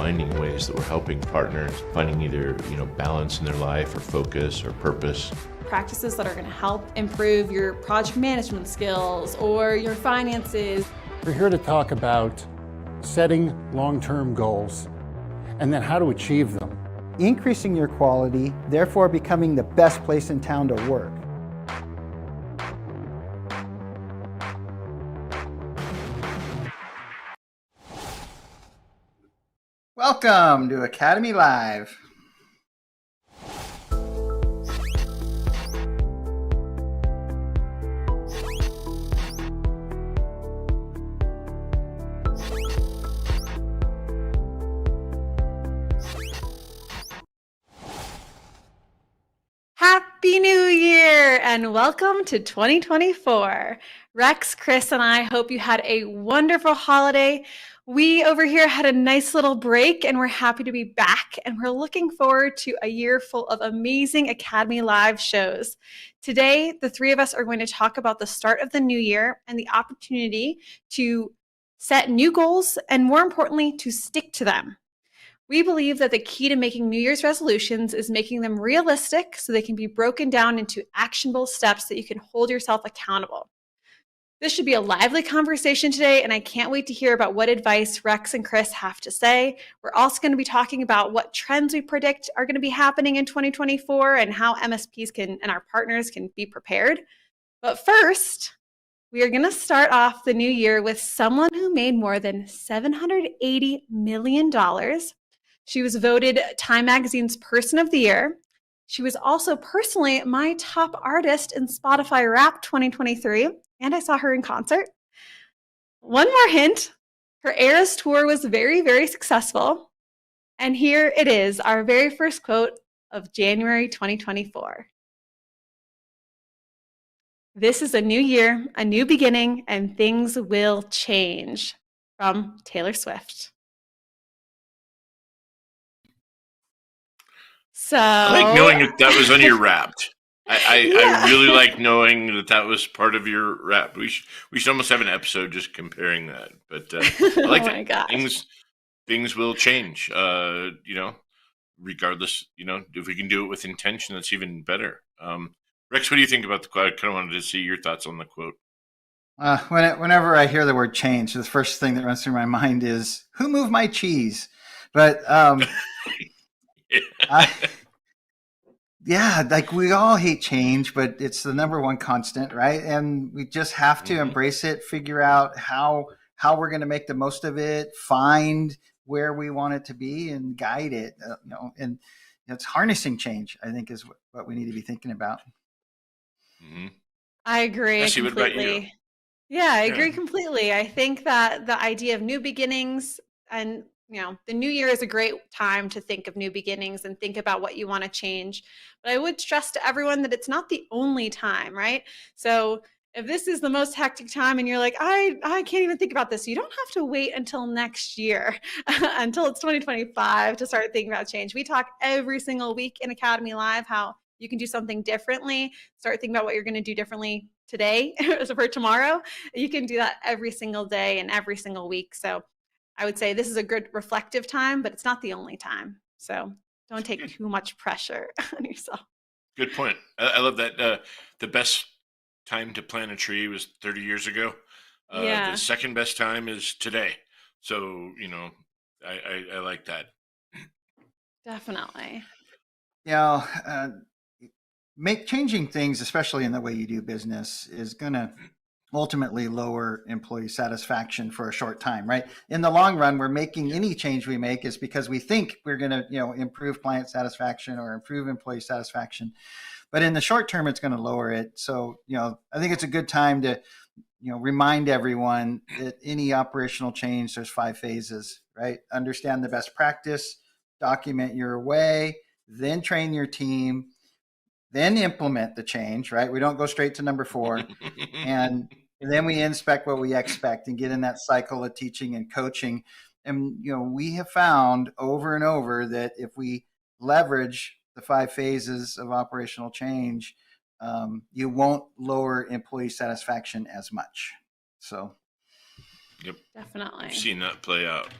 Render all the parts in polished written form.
finding ways that we're helping partners finding either, balance in their life or focus or purpose. Practices that are going to help improve your project management skills or your finances. We're here to talk about setting long-term goals and then how to achieve them. Increasing your quality, therefore becoming the best place in town to work. Welcome to Academy Live. Happy New Year and welcome to 2024. Rex, Chris, and I hope you had a wonderful holiday. We over here had a nice little break and we're happy to be back, and we're looking forward to a year full of amazing Academy Live shows. Today, the three of us are going to talk about the start of the new year and the opportunity to set new goals and, more importantly, to stick to them. We believe that the key to making New Year's resolutions is making them realistic so they can be broken down into actionable steps that you can hold yourself accountable. This should be a lively conversation today, and I can't wait to hear about what advice Rex and Chris have to say. We're also going to be talking about what trends we predict are going to be happening in 2024 and how MSPs and our partners can be prepared. But first, we are going to start off the new year with someone who made more than $780 million. She was voted Time Magazine's Person of the Year. She was also personally my top artist in Spotify Wrapped 2023, and I saw her in concert. One more hint, her Eras tour was very, very successful. And here it is, our very first quote of January 2024. "This is a new year, a new beginning, and things will change." From Taylor Swift. So I like knowing that was on your Wrapped. I Yeah. really like knowing that was part of your Wrapped. We should almost have an episode just comparing that. But I like Oh that my gosh. things will change. Regardless, if we can do it with intention, that's even better. Rex, what do you think about the quote? I kind of wanted to see your thoughts on the quote. Whenever I hear the word change, the first thing that runs through my mind is, who moved my cheese? But yeah, like we all hate change, but it's the number one constant, right? And we just have to embrace it, figure out how we're going to make the most of it, find where we want it to be, and guide it. And it's harnessing change, I think, is what we need to be thinking about. Mm-hmm. I agree Bessie, what about you? completely. Yeah, I agree completely. I think that the idea of new beginnings and, the new year is a great time to think of new beginnings and think about what you want to change. But I would stress to everyone that it's not the only time, right? So if this is the most hectic time and you're like, I can't even think about this, you don't have to wait until next year, until it's 2025 to start thinking about change. We talk every single week in Academy Live how you can do something differently, start thinking about what you're going to do differently today for tomorrow. You can do that every single day and every single week. So I would say this is a good reflective time, but it's not the only time. So don't take too much pressure on yourself. Good point. I love that. The best time to plant a tree was 30 years ago. Yeah. The second best time is today. So, I like that. Definitely. Changing things, especially in the way you do business, is going to ultimately lower employee satisfaction for a short time, right? In the long run, we're making any change we make is because we think we're going to, improve client satisfaction or improve employee satisfaction. But in the short term, it's going to lower it. So, I think it's a good time to, remind everyone that any operational change, there's 5 phases, right? Understand the best practice, document your way, then train your team, then implement the change, right? We don't go straight to number 4. And then we inspect what we expect and get in that cycle of teaching and coaching. And, we have found over and over that if we leverage the 5 phases of operational change, you won't lower employee satisfaction as much. So. Yep. Definitely. I've seen that play out.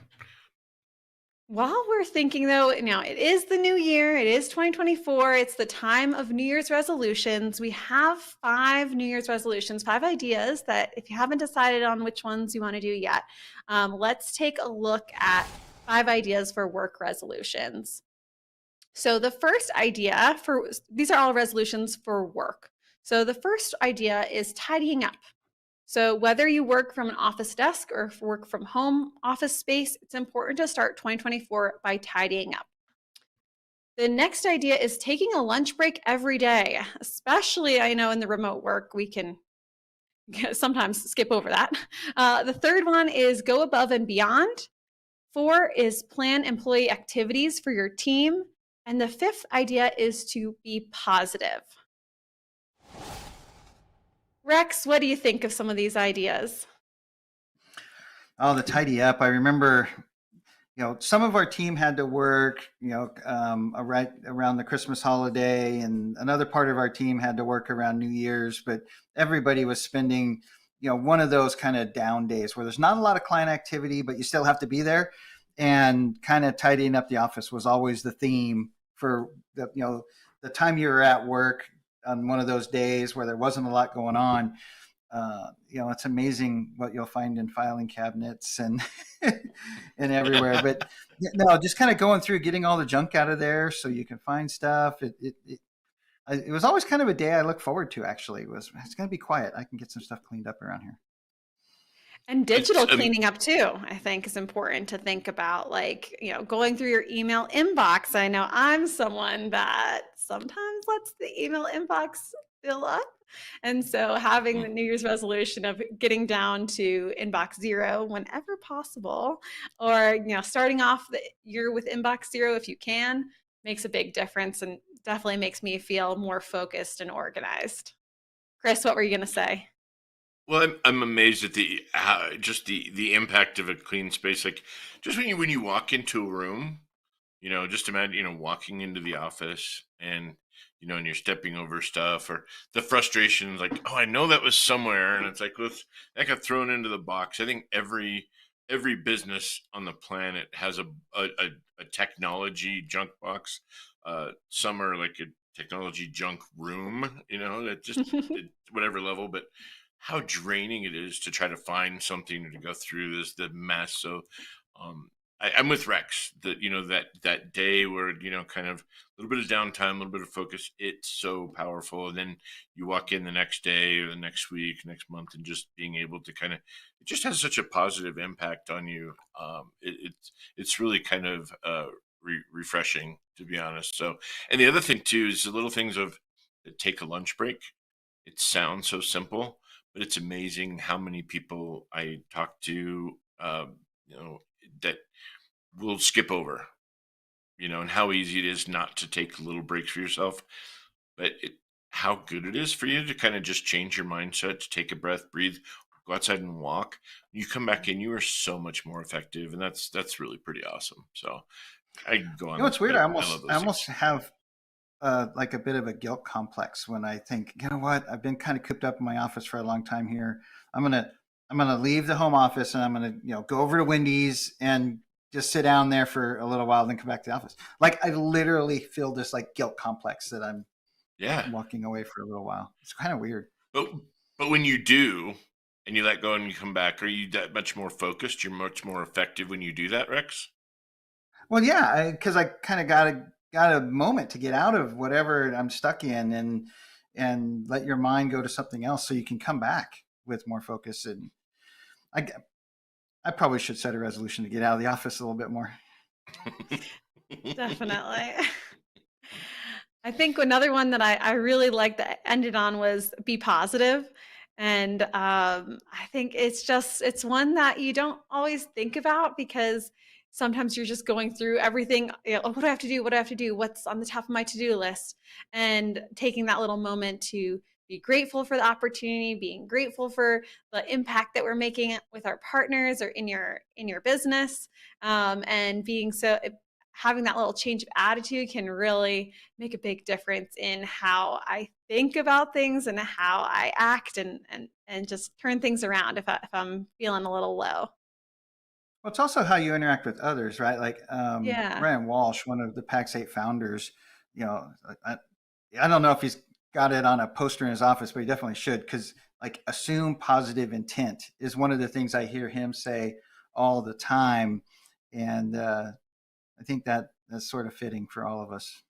While we're thinking though, now it is the new year, it is 2024, it's the time of New Year's resolutions. We have 5 New Year's resolutions, 5 ideas that if you haven't decided on which ones you want to do yet, let's take a look at 5 ideas for work resolutions. So the first idea these are all resolutions for work. So the first idea is tidying up. So whether you work from an office desk or work from home office space, it's important to start 2024 by tidying up. The next idea is taking a lunch break every day, especially I know in the remote work, we can sometimes skip over that. The third one is go above and beyond. 4 is plan employee activities for your team. And the 5th idea is to be positive. Rex, what do you think of some of these ideas? Oh, the tidy up. I remember, some of our team had to work, right around the Christmas holiday, and another part of our team had to work around New Year's, but everybody was spending, one of those kind of down days where there's not a lot of client activity, but you still have to be there. And kind of tidying up the office was always the theme for the time you were at work on one of those days where there wasn't a lot going on. It's amazing what you'll find in filing cabinets and and everywhere. But no, just kind of going through, getting all the junk out of there so you can find stuff. It was always kind of a day I look forward to. Actually, it's going to be quiet. I can get some stuff cleaned up around here. And digital cleaning up too, I think is important to think about, like, going through your email inbox. I know I'm someone that sometimes lets the email inbox fill up. And so having the New Year's resolution of getting down to inbox 0 whenever possible, or, starting off the year with inbox 0 if you can, makes a big difference and definitely makes me feel more focused and organized. Chris, what were you going to say? Well, I'm amazed at the impact of a clean space. Like, just when you walk into a room, just imagine, walking into the office and, and you're stepping over stuff, or the frustration is like, oh, I know that was somewhere. And it's like, that got thrown into the box. I think every business on the planet has a technology junk box. Some are like a technology junk room, that just at whatever level, but how draining it is to try to find something or to go through the mess. So, I'm with Rex. That day where kind of a little bit of downtime, a little bit of focus. It's so powerful. And then you walk in the next day or the next week, next month, and just being able to it just has such a positive impact on you. It's really kind of refreshing, to be honest. So, and the other thing too is the little things of take a lunch break. It sounds so simple, but it's amazing how many people I talk to, that will skip over, and how easy it is not to take little breaks for yourself, but how good it is for you to kind of just change your mindset, to take a breath, breathe, go outside and walk. You come back in, you are so much more effective, and that's really pretty awesome. So I can go on. It's weird. I almost things. have like a bit of a guilt complex when I think, you know what, I've been kind of cooped up in my office for a long time here. I'm gonna leave the home office and I'm gonna go over to Wendy's and just sit down there for a little while, then come back to the office. Like, I literally feel this like guilt complex that I'm walking away for a little while. It's kind of weird. But when you do and you let go and you come back, are you that much more focused? You're much more effective when you do that, Rex? Well, yeah, because I kind of got a moment to get out of whatever I'm stuck in and let your mind go to something else so you can come back with more focus. And I probably should set a resolution to get out of the office a little bit more. Definitely. I think another one that I really liked that ended on was be positive. And I think it's one that you don't always think about because sometimes you're just going through everything. What do I have to do? What do I have to do? What's on the top of my to-do list? And taking that little moment to be grateful for the opportunity, being grateful for the impact that we're making with our partners or in your business, and having that little change of attitude can really make a big difference in how I think about things and how I act and just turn things around if I'm feeling a little low. Well, it's also how you interact with others, right? Like Yeah. Ryan Walsh, one of the Pax8 founders, you know, I don't know if he's got it on a poster in his office, but he definitely should, because like assume positive intent is one of the things I hear him say all the time. And I think that's sort of fitting for all of us.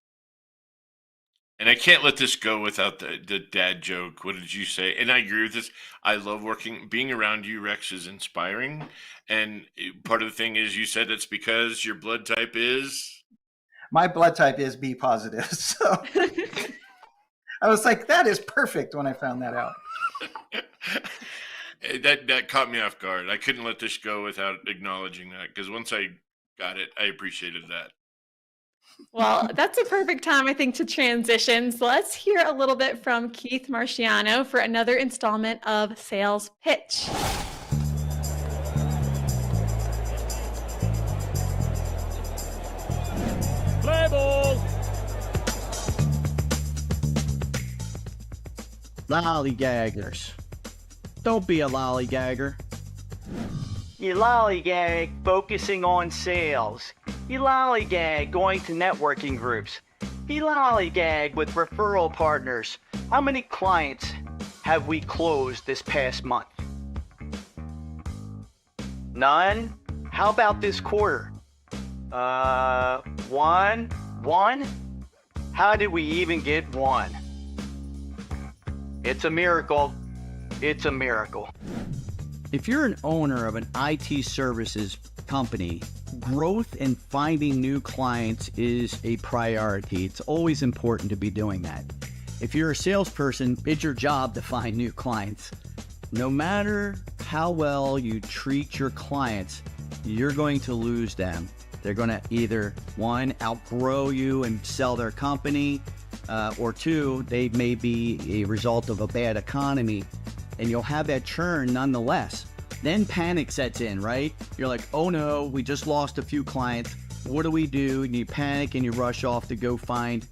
And I can't let this go without the dad joke. What did you say? And I agree with this. I love being around you, Rex, is inspiring. And part of the thing is you said it's because your blood type is. My blood type is B positive. So I was like, that is perfect when I found that out. That caught me off guard. I couldn't let this go without acknowledging that, because once I got it, I appreciated that. Well, that's a perfect time, I think, to transition. So let's hear a little bit from Keith Marciano for another installment of Sales Pitch. Play ball! Lollygaggers. Don't be a lollygagger. You lollygag focusing on sales. You lollygag going to networking groups. You lollygag with referral partners. How many clients have we closed this past month? None? How about this quarter? One? How did we even get one? It's a miracle. It's a miracle. If you're an owner of an IT services company, growth and finding new clients is a priority. It's always important to be doing that. If you're a salesperson, it's your job to find new clients. No matter how well you treat your clients, you're going to lose them. They're going to either, one, outgrow you and sell their company, or two, they may be a result of a bad economy, and you'll have that churn nonetheless. Then panic sets in, right? You're like, oh no, we just lost a few clients. What do we do? And you panic and you rush off to go find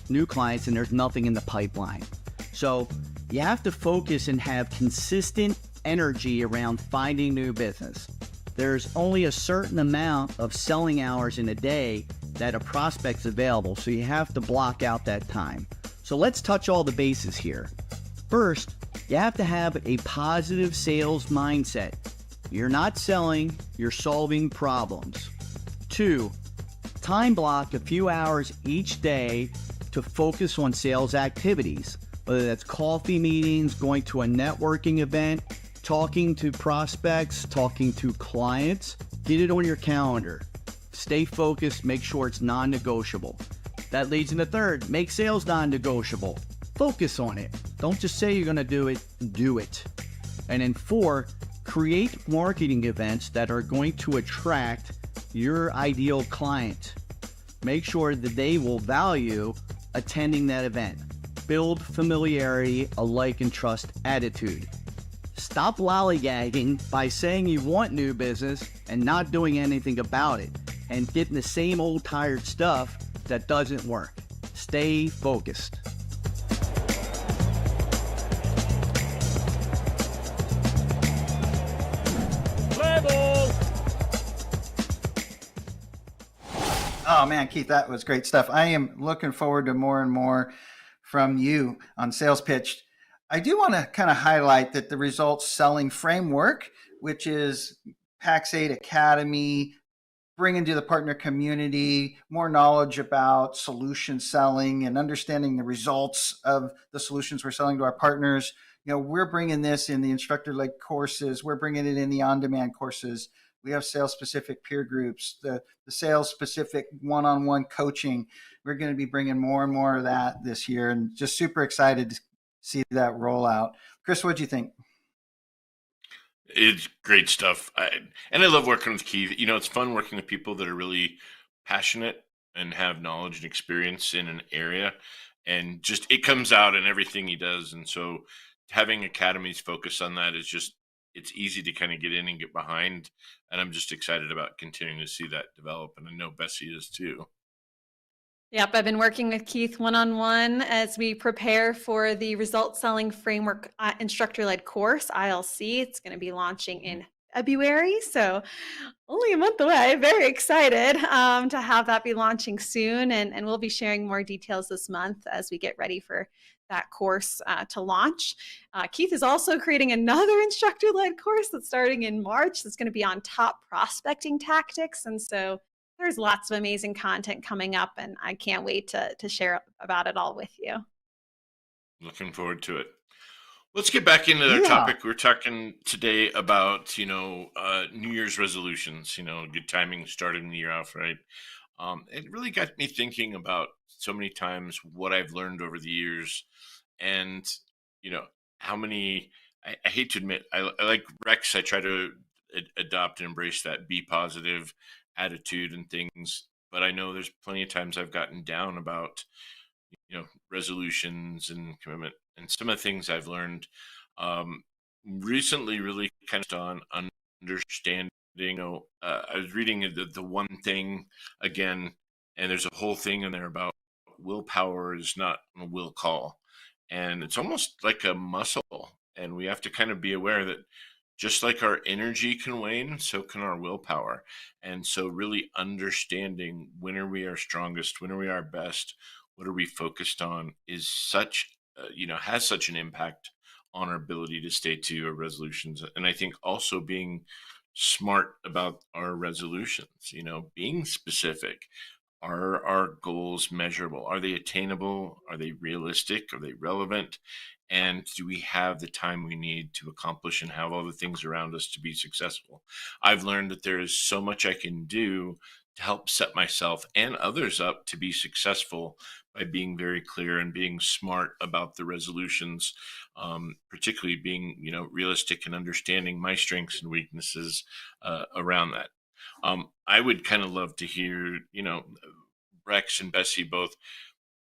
new clients, and there's nothing in the pipeline. So you have to focus and have consistent energy around finding new business. There's only a certain amount of selling hours in a day that a prospect's available, so you have to block out that time. So let's touch all the bases here. First, you have to have a positive sales mindset. You're not selling, you're solving problems. 2, time block a few hours each day to focus on sales activities, whether that's coffee meetings, going to a networking event, talking to prospects, talking to clients. Get it on your calendar. Stay focused, make sure it's non-negotiable. That leads into 3rd, make sales non-negotiable. Focus on it. Don't just say you're gonna do it, do it. And then 4, create marketing events that are going to attract your ideal client. Make sure that they will value attending that event. Build familiarity, a like and trust attitude. Stop lollygagging by saying you want new business and not doing anything about it, and getting the same old tired stuff that doesn't work. Stay focused. Play ball! Oh man, Keith, that was great stuff. I am looking forward to more and more from you on Sales Pitch. I do want to kind of highlight that the results selling framework, which is Pax8 Academy, bringing to the partner community more knowledge about solution selling and understanding the results of the solutions we're selling to our partners. You know, we're bringing this in the instructor-led courses. We're bringing it in the on-demand courses. We have sales-specific peer groups, the sales-specific one-on-one coaching. We're going to be bringing more and more of that this year, and just super excited to see that roll out. Chris, what'd you think? It's great stuff. And I love working with Keith. You know, it's fun working with people that are really passionate and have knowledge and experience in an area. And just it comes out in everything he does. And so having academies focus on that is just, it's easy to kind of get in and get behind. And I'm just excited about continuing to see that develop. And I know Bessie is too. Yep, I've been working with Keith one-on-one as we prepare for the Result Selling Framework Instructor-Led course, ILC. It's going to be launching in February. So only a month away. Very excited to have that be launching soon. And we'll be sharing more details this month as we get ready for that course to launch. Keith is also creating another instructor-led course that's starting in March. That's going to be on top prospecting tactics. And so there's lots of amazing content coming up, and I can't wait to share about it all with you. Looking forward to it. Let's get back into our Yeah. topic. We're talking today about, New Year's resolutions, good timing starting the year off, right? It really got me thinking about so many times what I've learned over the years and, you know, how many, I hate to admit, I like Rex. I try to adopt and embrace that be positive attitude and things. But I know there's plenty of times I've gotten down about resolutions and commitment and some of the things I've learned recently really kind of on understanding. I was reading the one thing again, and there's a whole thing in there about willpower is not a will call, and it's almost like a muscle, and we have to kind of be aware that just like our energy can wane, so can our willpower. And so, really understanding when are we our strongest, when are we our best, what are we focused on, is such, has such an impact on our ability to stay to our resolutions. And I think also being smart about our resolutions, being specific. Are our goals measurable? Are they attainable? Are they realistic? Are they relevant? And do we have the time we need to accomplish and have all the things around us to be successful? I've learned that there is so much I can do to help set myself and others up to be successful by being very clear and being smart about the resolutions, particularly being, realistic and understanding my strengths and weaknesses around that. I would kind of love to hear, Rex and Bessie both.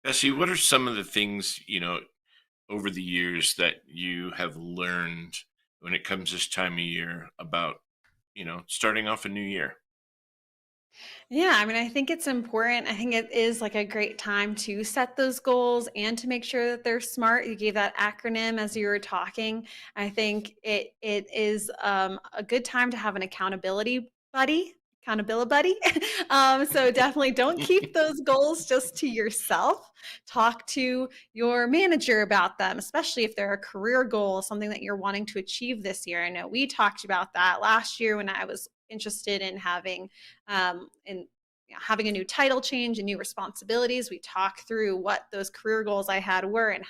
Bessie, what are some of the things, over the years that you have learned when it comes this time of year about, starting off a new year? Yeah, I mean, I think it's important. I think it is like a great time to set those goals and to make sure that they're smart. You gave that acronym as you were talking. I think it is a good time to have an accountability buddy. So definitely don't keep those goals just to yourself. Talk to your manager about them, especially if they're a career goal, something that you're wanting to achieve this year. I know we talked about that last year when I was interested in in having a new title change and new responsibilities. We talked through what those career goals I had were and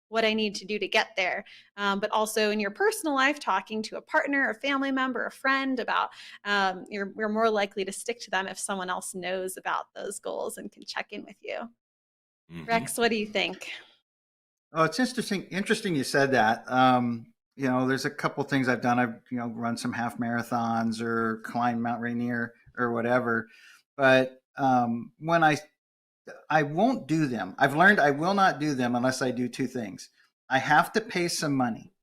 what I need to do to get there. But also in your personal life, talking to a partner, a family member, a friend about you're more likely to stick to them if someone else knows about those goals and can check in with you. Hmm. Rex, what do you think? Oh, it's interesting. Interesting you said that. There's a couple things I've done. I've run some half marathons or climbed Mount Rainier or whatever. But when I won't do them, I've learned I will not do them unless I do two things. I have to pay some money.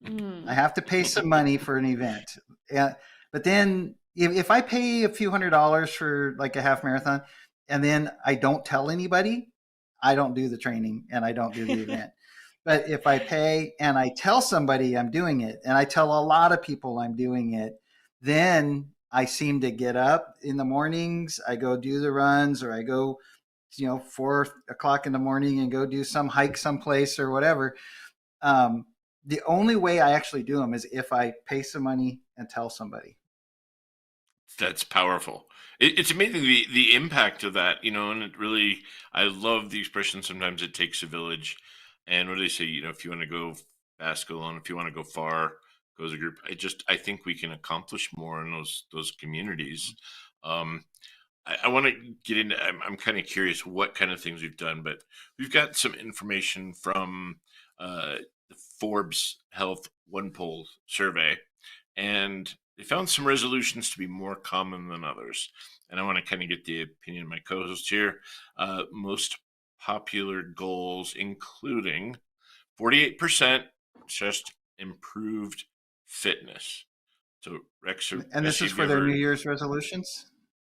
I have to pay some money for an event. Yeah, but then if I pay a few $100s for like a half marathon, and then I don't tell anybody, I don't do the training and I don't do the event. But if I pay and I tell somebody I'm doing it, and I tell a lot of people I'm doing it, then I seem to get up in the mornings. I go do the runs, or I go, 4 o'clock in the morning and go do some hike someplace or whatever. The only way I actually do them is if I pay some money and tell somebody. That's powerful. It's amazing the impact of that, and it really, I love the expression, sometimes it takes a village. And what do they say? If you want to go fast, go alone. If you want to go far, go as a group. I think we can accomplish more in those communities. Um, I want to get into, I'm kind of curious what kind of things we've done, but we've got some information from the Forbes Health One Poll survey, and they found some resolutions to be more common than others. And I want to kind of get the opinion of my co-host here. Most popular goals, including 48% just improved fitness. So Rex or And this Bessie, is have you for their ever? New Year's resolutions.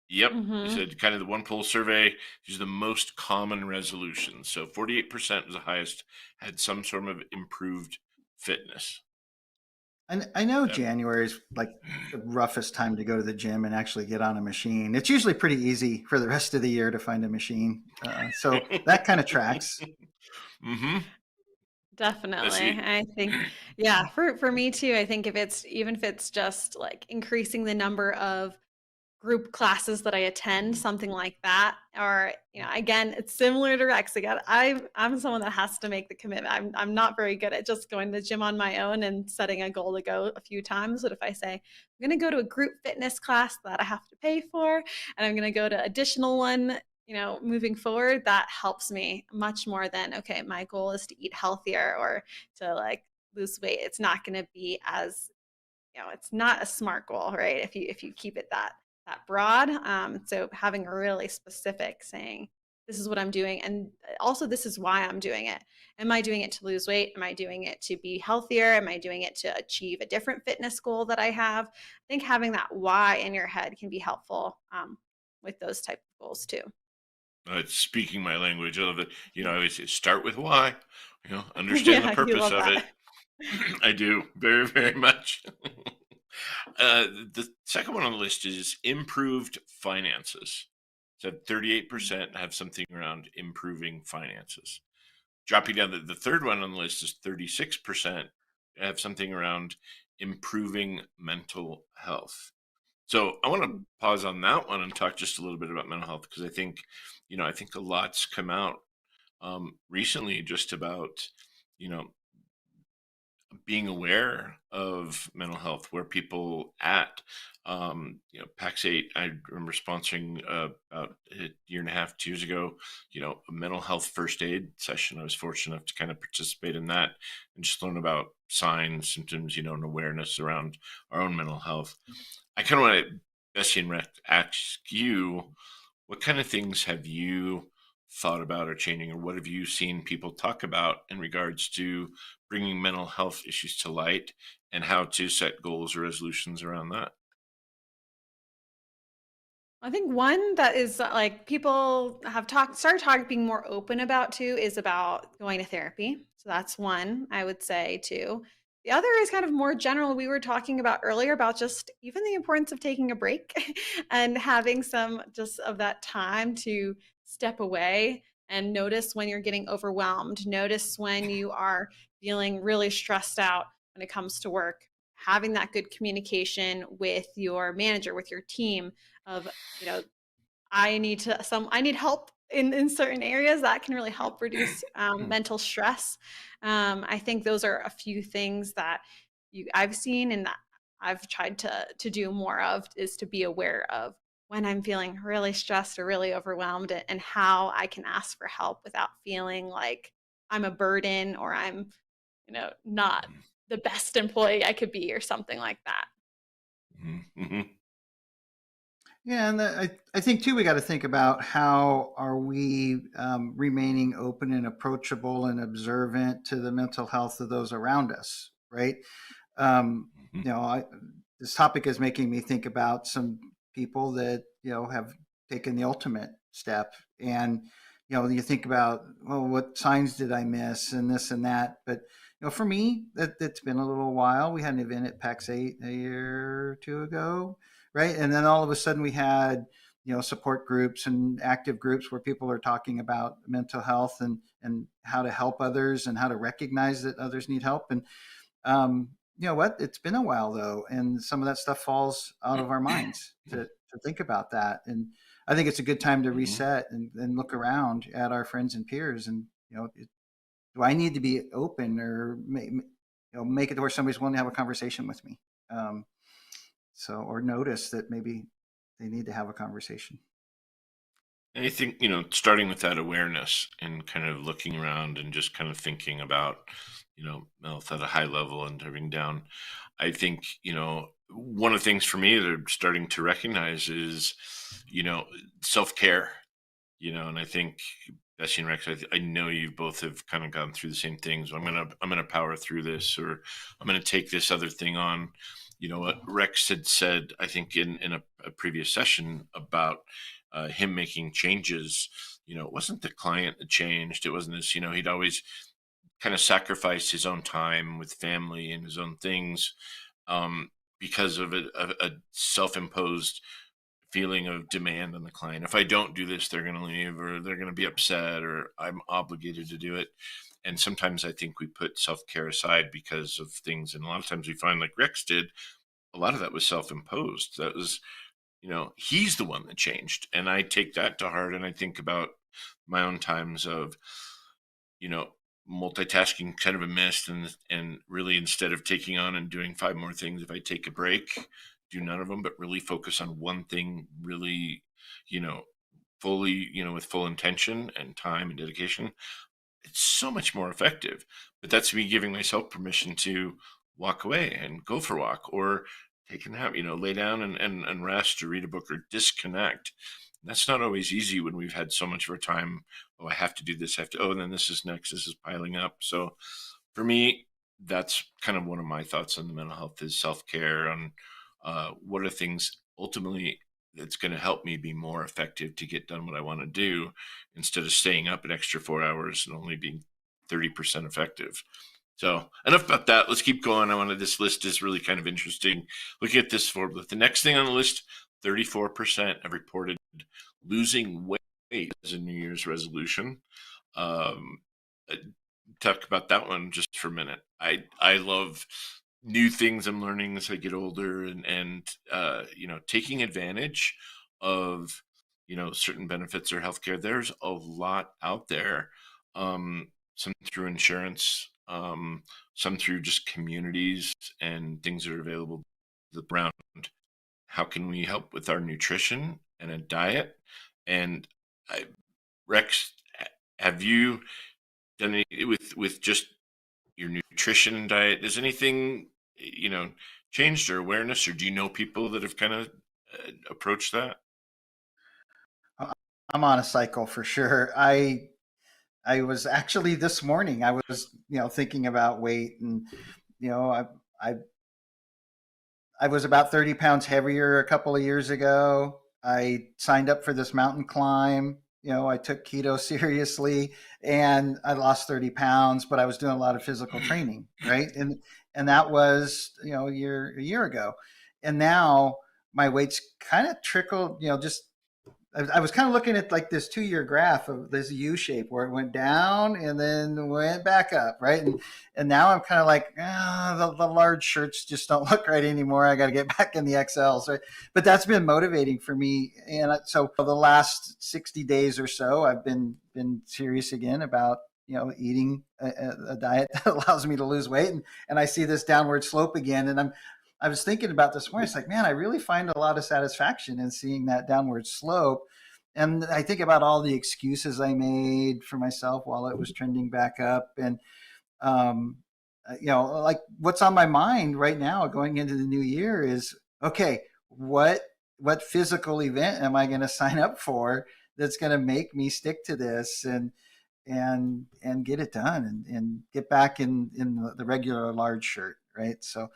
Yep. He Mm-hmm. said kind of the one poll survey, these are the most common resolutions. So 48% was the highest, had some sort of improved fitness. And I know Yeah. January is like the roughest time to go to the gym and actually get on a machine. It's usually pretty easy for the rest of the year to find a machine. So that kind of tracks. Mm-hmm. Definitely. Bessie. I think, yeah, for me too, I think if it's even if it's just like increasing the number of group classes that I attend, something like that. Or, again, it's similar to Rex. Again, I'm someone that has to make the commitment. I'm not very good at just going to the gym on my own and setting a goal to go a few times. But if I say I'm going to go to a group fitness class that I have to pay for, and I'm going to go to additional one, moving forward, that helps me much more than, okay, my goal is to eat healthier or to like lose weight. It's not going to be as, it's not a smart goal, right? If you keep it that broad. So having a really specific saying, this is what I'm doing, and also this is why I'm doing it. Am I doing it to lose weight? Am I doing it to be healthier? Am I doing it to achieve a different fitness goal that I have? I think having that why in your head can be helpful with those type of goals too. It's speaking my language. I love it. I always say, start with why. Understand the Yeah, you purpose love of it. that. I do very, very much. The second one on the list is improved finances. So 38% have something around improving finances. Dropping down, the third one on the list is 36% have something around improving mental health. So I want to pause on that one and talk just a little bit about mental health, because I think a lot's come out recently just about, you know, being aware of mental health, where people at. Pax8, I remember sponsoring about a year and a half, 2 years ago, a mental health first aid session. I was fortunate enough to kind of participate in that and just learn about signs, symptoms, and awareness around our own mental health. I kind of want to, Bessie and Rex, ask you, what kind of things have you thought about or changing, or what have you seen people talk about in regards to bringing mental health issues to light and how to set goals or resolutions around that? I think one that is like people have started talking, being more open about too, is about going to therapy. So that's one I would say too. The other is kind of more general. We were talking about earlier about just even the importance of taking a break and having some just of that time to step away and notice when you're getting overwhelmed, notice when you are feeling really stressed out when it comes to work, having that good communication with your manager, with your team of, you know, I need help in certain areas that can really help reduce mental stress. I think those are a few things that I've seen and that I've tried to do more of, is to be aware of when I'm feeling really stressed or really overwhelmed, and how I can ask for help without feeling like I'm a burden or I'm, not the best employee I could be or something like that. Mm-hmm. Yeah, and I think too we got to think about how are we remaining open and approachable and observant to the mental health of those around us, right? Mm-hmm. This topic is making me think about some people that have taken the ultimate step, and you think about, well, what signs did I miss, and this and that. But for me, it's been a little while. We had an event at Pax8 a year or two ago, right? And then all of a sudden we had support groups and active groups where people are talking about mental health and how to help others and how to recognize that others need help. And you know what? It's been a while though, and some of that stuff falls out of our minds to think about that. And I think it's a good time to Mm-hmm. reset and look around at our friends and peers. And do I need to be open or make it to where somebody's willing to have a conversation with me? Or notice that maybe they need to have a conversation. And I think, starting with that awareness and kind of looking around and just kind of thinking about, health at a high level and driving down. I think, one of the things for me that I'm starting to recognize is, self-care, and I think Bessie and Rex, I know you both have kind of gone through the same things. I'm gonna power through this, or I'm gonna take this other thing on. What Rex had said, I think in a previous session about him making changes. It wasn't the client that changed. It wasn't this. He'd always kind of sacrifice his own time with family and his own things because of a self-imposed feeling of demand on the client. If I don't do this, they're going to leave, or they're going to be upset, or I'm obligated to do it. And sometimes I think we put self-care aside because of things. And a lot of times we find, like Rex did, a lot of that was self-imposed. That was, he's the one that changed. And I take that to heart. And I think about my own times of, multitasking kind of a mist, and really, instead of taking on and doing 5 more things, if I take a break, do none of them, but really focus on one thing, really, fully, with full intention and time and dedication, it's so much more effective. But that's me giving myself permission to walk away and go for a walk, or take a nap, lay down and rest, or read a book, or disconnect. That's not always easy when we've had so much of our time. Oh, I have to do this. And then this is next. This is piling up. So for me, that's kind of one of my thoughts on the mental health, is self-care, on what are things ultimately that's going to help me be more effective to get done what I want to do, instead of staying up an extra 4 hours and only being 30% effective. So enough about that. Let's keep going. This list is really kind of interesting. Looking at this forward, the next thing on the list, 34% have reported losing weight as a New Year's resolution. Talk about that one just for a minute. I love new things I'm learning as I get older, and taking advantage of certain benefits or healthcare. There's a lot out there. Some through insurance, some through just communities and things that are available around. How can we help with our nutrition and a diet? And Rex, have you done any with just your nutrition and diet? Has anything changed, or awareness, or do you know people that have kind of approached that? I'm on a cycle for sure. I was actually this morning, I was, thinking about weight, and, I I was about 30 pounds heavier a couple of years ago. I signed up for this mountain climb. I took keto seriously, and I lost 30 pounds, but I was doing a lot of physical training, right? And that was, a year ago. And now my weight's kind of trickled, just I was kind of looking at like this 2-year graph of this U shape where it went down and then went back up, right? And now I'm kind of like, the large shirts just don't look right anymore. I got to get back in the XLs, right? But that's been motivating for me. And so for the last 60 days or so, I've been serious again about eating a diet that allows me to lose weight, and I see this downward slope again, and I was thinking about this morning. It's like, man, I really find a lot of satisfaction in seeing that downward slope. And I think about all the excuses I made for myself while it was trending back up. And, like what's on my mind right now going into the new year is, okay, what physical event am I going to sign up for that's going to make me stick to this and get it done and get back in the regular large shirt, right? So,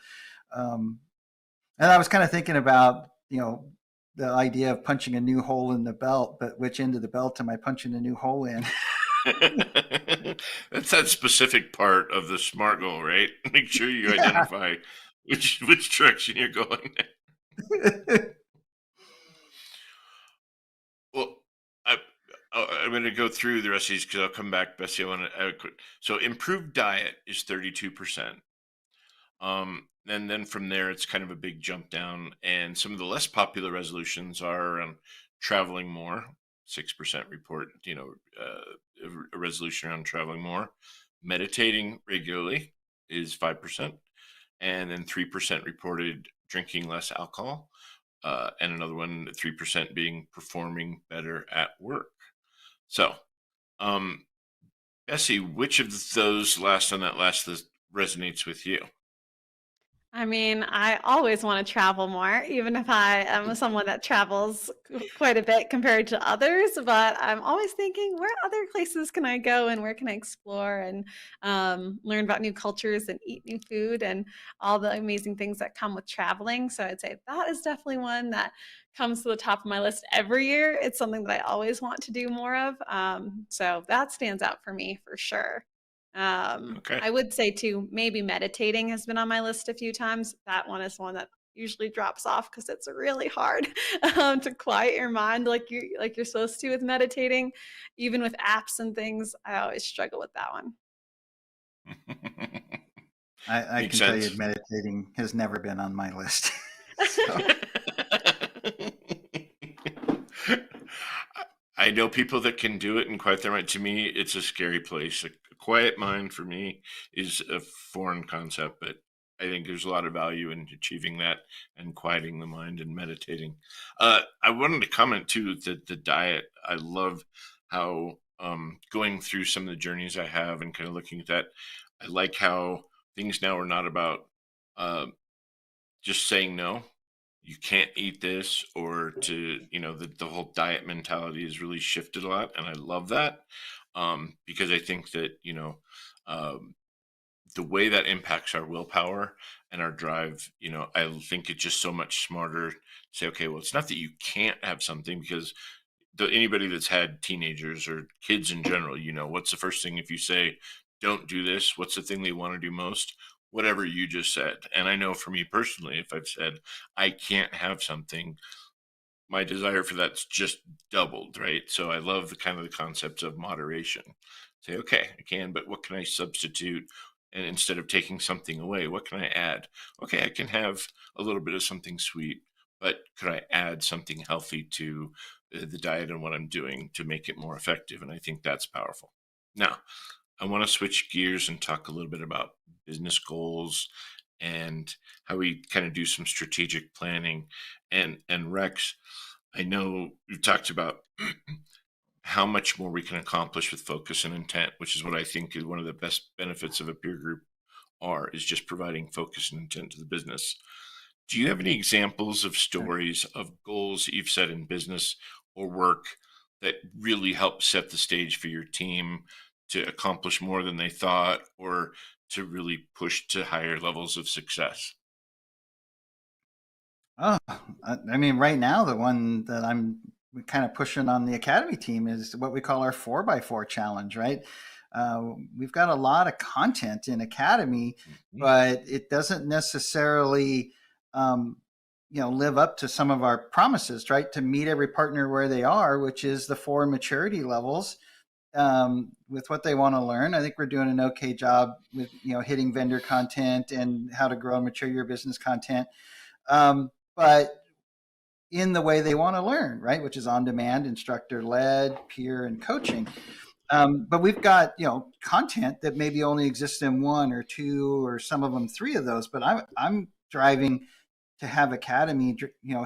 and I was kind of thinking about, the idea of punching a new hole in the belt, but which end of the belt am I punching a new hole in? That's that specific part of the SMART goal, right? Make sure you identify which direction you're going. Well, I'm going to go through the rest of these because I'll come back, Bessie. I want to add a quick. So improved diet is 32%. And then from there, it's kind of a big jump down. And some of the less popular resolutions are traveling more. 6% report, a resolution around traveling more. Meditating regularly is 5%. And then 3% reported drinking less alcohol. And another one, 3% being performing better at work. So, Bessie, which of those last on that list resonates with you? I mean, I always want to travel more, even if I am someone that travels quite a bit compared to others. But I'm always thinking, where other places can I go and where can I explore and learn about new cultures and eat new food and all the amazing things that come with traveling. So I'd say that is definitely one that comes to the top of my list every year. It's something that I always want to do more of. So that stands out for me for sure. Okay. I would say too, maybe meditating has been on my list a few times. That one is one that usually drops off because it's really hard to quiet your mind like you're supposed to with meditating. Even with apps and things, I always struggle with that one. I Makes can tell you sense. meditating has never been on my list. So, I know people that can do it and quiet their mind. To me, it's a scary place. A quiet mind for me is a foreign concept, but I think there's a lot of value in achieving that and quieting the mind and meditating. I wanted to comment too that the diet. I love how going through some of the journeys I have and kind of looking at that. I like how things now are not about uh, just saying no, you can't eat this, or to, the whole diet mentality has really shifted a lot. And I love that, because I think that, um, the way that impacts our willpower and our drive, I think it's just so much smarter to say, okay, well, it's not that you can't have something, because anybody that's had teenagers or kids in general, what's the first thing if you say, don't do this? What's the thing they want to do most? Whatever you just said. And I know for me personally, if I've said I can't have something, my desire for that's just doubled, right? So I love the kind of the concepts of moderation. Say, okay, I can, but what can I substitute? And instead of taking something away, what can I add? Okay, I can have a little bit of something sweet, but could I add something healthy to the diet and what I'm doing to make it more effective? And I think that's powerful. Now, I want to switch gears and talk a little bit about business goals and how we kind of do some strategic planning. And Rex, I know you talked about how much more we can accomplish with focus and intent, which is what I think is one of the best benefits of a peer group is just providing focus and intent to the business. Do you have any examples of stories of goals that you've set in business or work that really help set the stage for your team to accomplish more than they thought, or to really push to higher levels of success? oh, I mean, right now, the one that I'm kind of pushing on the academy team is what we call our 4x4 challenge, right? We've got a lot of content in academy, Mhm. but it doesn't necessarily, um, live up to some of our promises, right? To meet every partner where they are, which is the 4 maturity levels, with what they want to learn. I think we're doing an okay job with, hitting vendor content and how to grow and mature your business content. But in the way they want to learn, right? Which is on demand, instructor led, peer, and coaching. But we've got, content that maybe only exists in one or two or some of them three of those. But I'm driving to have Academy,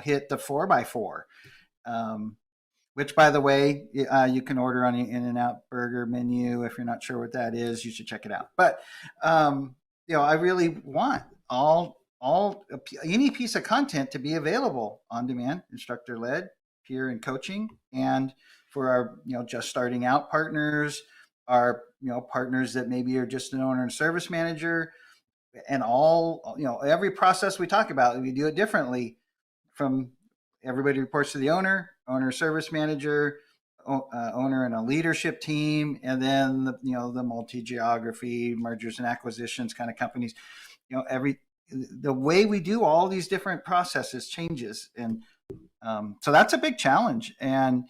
hit the 4x4. Which, by the way, you can order on the In-N-Out Burger menu. If you're not sure what that is, you should check it out. But I really want all any piece of content to be available on demand, instructor led, peer and coaching, and for our just starting out partners, our partners that maybe are just an owner and service manager, and all every process we talk about, we do it differently. From everybody reports to the owner service manager, owner and a leadership team, and then the multi-geography mergers and acquisitions kind of companies. Every the way we do all these different processes changes, and so that's a big challenge. And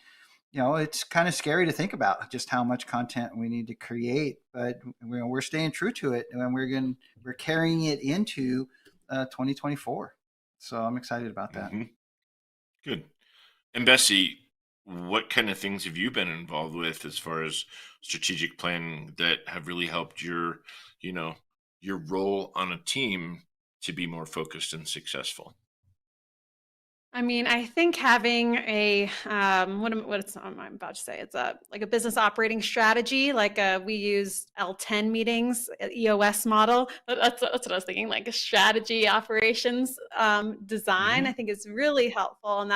it's kind of scary to think about just how much content we need to create, but we're staying true to it, and we're carrying it into 2024. So I'm excited about that. Hmm. Good. And Bessie, what kind of things have you been involved with as far as strategic planning that have really helped you know, your role on a team to be more focused and successful? I mean, I think having a what I'm about to say. It's a like a business operating strategy. We use L10 meetings, EOS model. That's what I was thinking. Like a strategy operations design. I Hmm. think is really helpful, and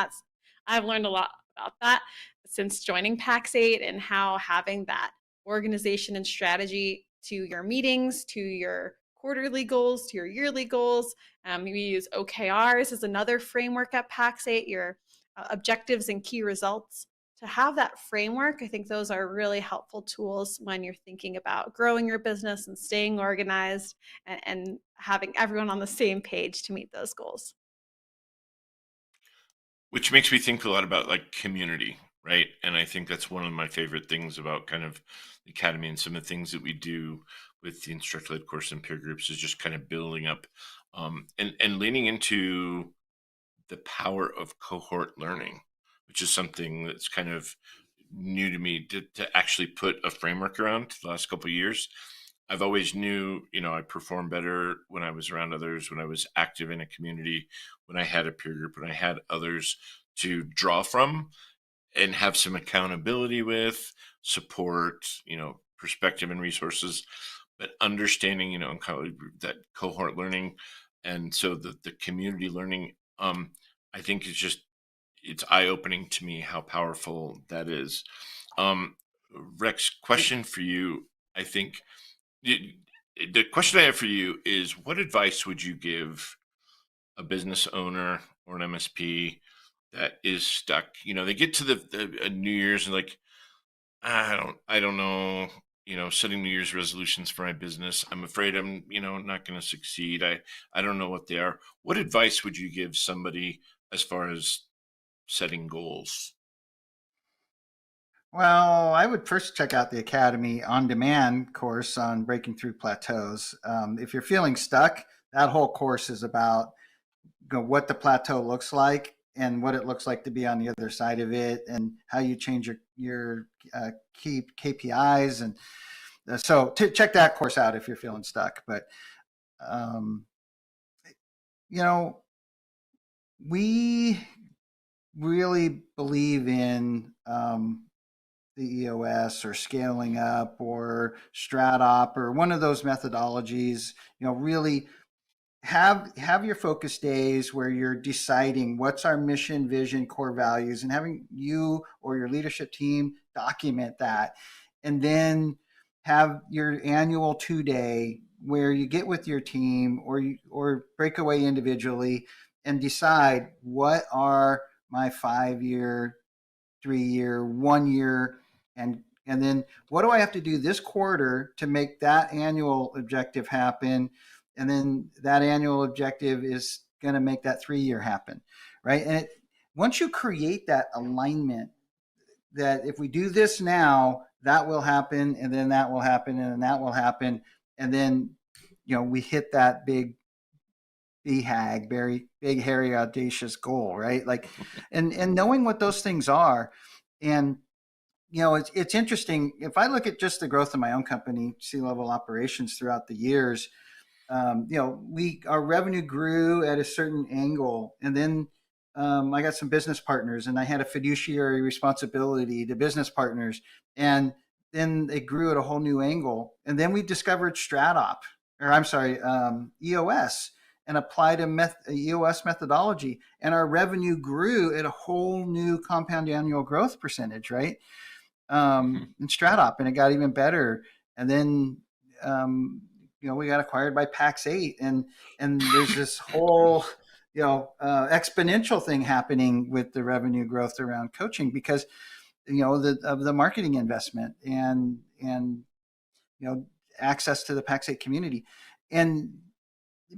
I've learned a lot about that since joining Pax8, and how having that organization and strategy to your meetings, to your quarterly goals, to your yearly goals. We use OKRs as another framework at Pax8, your objectives and key results, to have that framework, I think those are really helpful tools when you're thinking about growing your business and staying organized and having everyone on the same page to meet those goals. Which makes me think a lot about like community, right? And I think that's one of my favorite things about kind of the academy and some of the things that we do with the instructor-led course and peer groups is just kind of building up and leaning into the power of cohort learning, which is something that's kind of new to me to actually put a framework around the last couple of years. I've always knew, I performed better when I was around others, when I was active in a community, when I had a peer group, when I had others to draw from and have some accountability with, support, perspective and resources, but understanding, and kind of that cohort learning. And so the community learning, I think it's eye-opening to me how powerful that is. Rex, question for you. I think the question I have for you is, what advice would you give a business owner or an MSP that is stuck? They get to the New Year's and like, I don't know, setting New Year's resolutions for my business. I'm afraid I'm, not going to succeed. I don't know what they are. What advice would you give somebody as far as setting goals? Well, I would first check out the Academy on-demand course on breaking through plateaus. If you're feeling stuck, that whole course is about what the plateau looks like and what it looks like to be on the other side of it, and how you change your key KPIs. And so check that course out if you're feeling stuck. But we really believe in the EOS or scaling up or StratOp or one of those methodologies. Really have your focus days where you're deciding what's our mission, vision, core values, and having you or your leadership team document that. And then have your annual 2-day where you get with your team or break away individually and decide, what are my 5-year, 3-year, 1-year, and then what do I have to do this quarter to make that annual objective happen? And then that annual objective is going to make that 3-year happen, right? And once you create that alignment, that if we do this now, that will happen, and then that will happen, and then that will happen, and then we hit that big BHAG, very big, hairy, audacious goal, right? Like, and knowing what those things are. And it's interesting. If I look at just the growth of my own company, C-level operations throughout the years, our revenue grew at a certain angle, and then I got some business partners, and I had a fiduciary responsibility to business partners, and then it grew at a whole new angle. And then we discovered EOS, and applied a EOS methodology, and our revenue grew at a whole new compound annual growth percentage, right? In StratOp, and it got even better. And then we got acquired by Pax8, and there's this whole exponential thing happening with the revenue growth around coaching because of the marketing investment and access to the Pax8 community.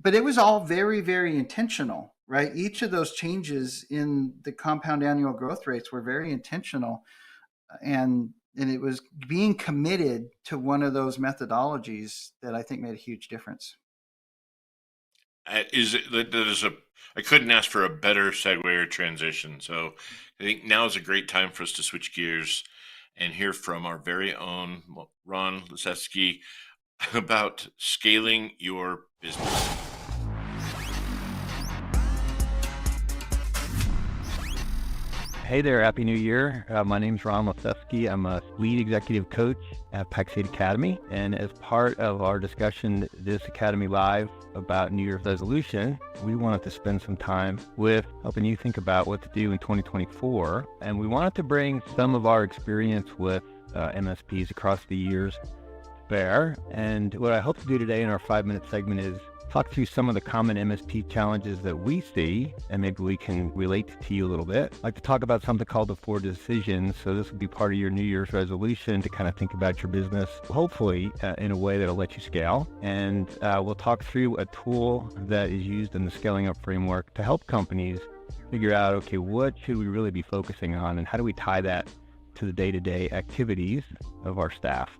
But it was all very, very intentional, right? Each of those changes in the compound annual growth rates were very intentional, and it was being committed to one of those methodologies that I think made a huge difference. I couldn't ask for a better segue or transition. So I think now is a great time for us to switch gears and hear from our very own Ron Lisetsky about scaling your business. Hey there, Happy New Year. My name's Ron Lisetsky. I'm a lead executive coach at Pax8 Academy. And as part of our discussion this Academy Live about New Year's resolution, we wanted to spend some time with helping you think about what to do in 2024. And we wanted to bring some of our experience with MSPs across the years to bear. And what I hope to do today in our 5-minute segment is talk through some of the common MSP challenges that we see, and maybe we can relate to you a little bit. I'd like to talk about something called the 4 decisions. So this will be part of your New Year's resolution to kind of think about your business, hopefully in a way that'll let you scale. And we'll talk through a tool that is used in the scaling up framework to help companies figure out, okay, what should we really be focusing on, and how do we tie that to the day-to-day activities of our staff?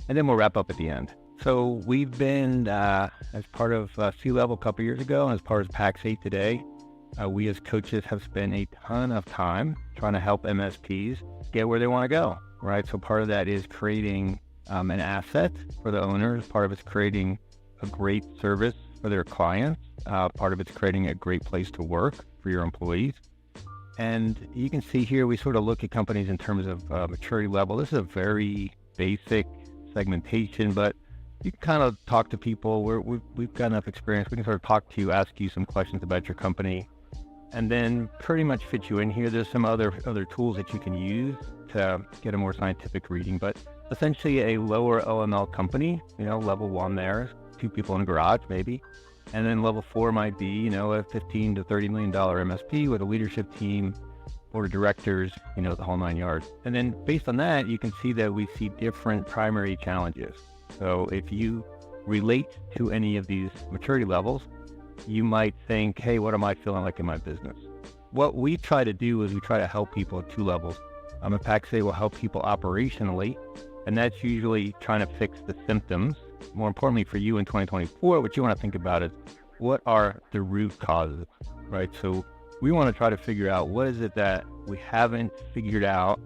And then we'll wrap up at the end. So we've been, as part of C-Level a couple years ago, and as part of Pax8 today, we as coaches have spent a ton of time trying to help MSPs get where they want to go, right? So part of that is creating an asset for the owners. Part of it's creating a great service for their clients. Part of it's creating a great place to work for your employees. And you can see here, we sort of look at companies in terms of maturity level. This is a very basic segmentation, but you can kind of talk to people. We've got enough experience. We can sort of talk to you, ask you some questions about your company, and then pretty much fit you in here. There's some other tools that you can use to get a more scientific reading, but essentially a lower OML company, level 1 there, 2 people in a garage maybe. And then level 4 might be, a $15 to $30 million MSP with a leadership team, board of directors, the whole 9 yards. And then based on that, you can see that we see different primary challenges. So if you relate to any of these maturity levels, you might think, hey, what am I feeling like in my business? What we try to do is we try to help people at 2 levels. At Pax8 will help people operationally, and that's usually trying to fix the symptoms. More importantly for you in 2024, what you want to think about is what are the root causes, right? So we want to try to figure out what is it that we haven't figured out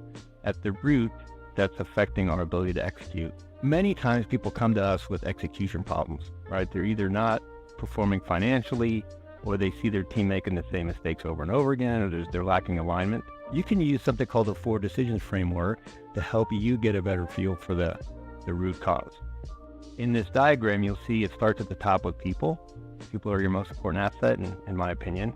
at the root that's affecting our ability to execute. Many times people come to us with execution problems, right? They're either not performing financially, or they see their team making the same mistakes over and over again, or they're lacking alignment. You can use something called the 4 decisions framework to help you get a better feel for the root cause. In this diagram, you'll see it starts at the top with people. People are your most important asset, in my opinion.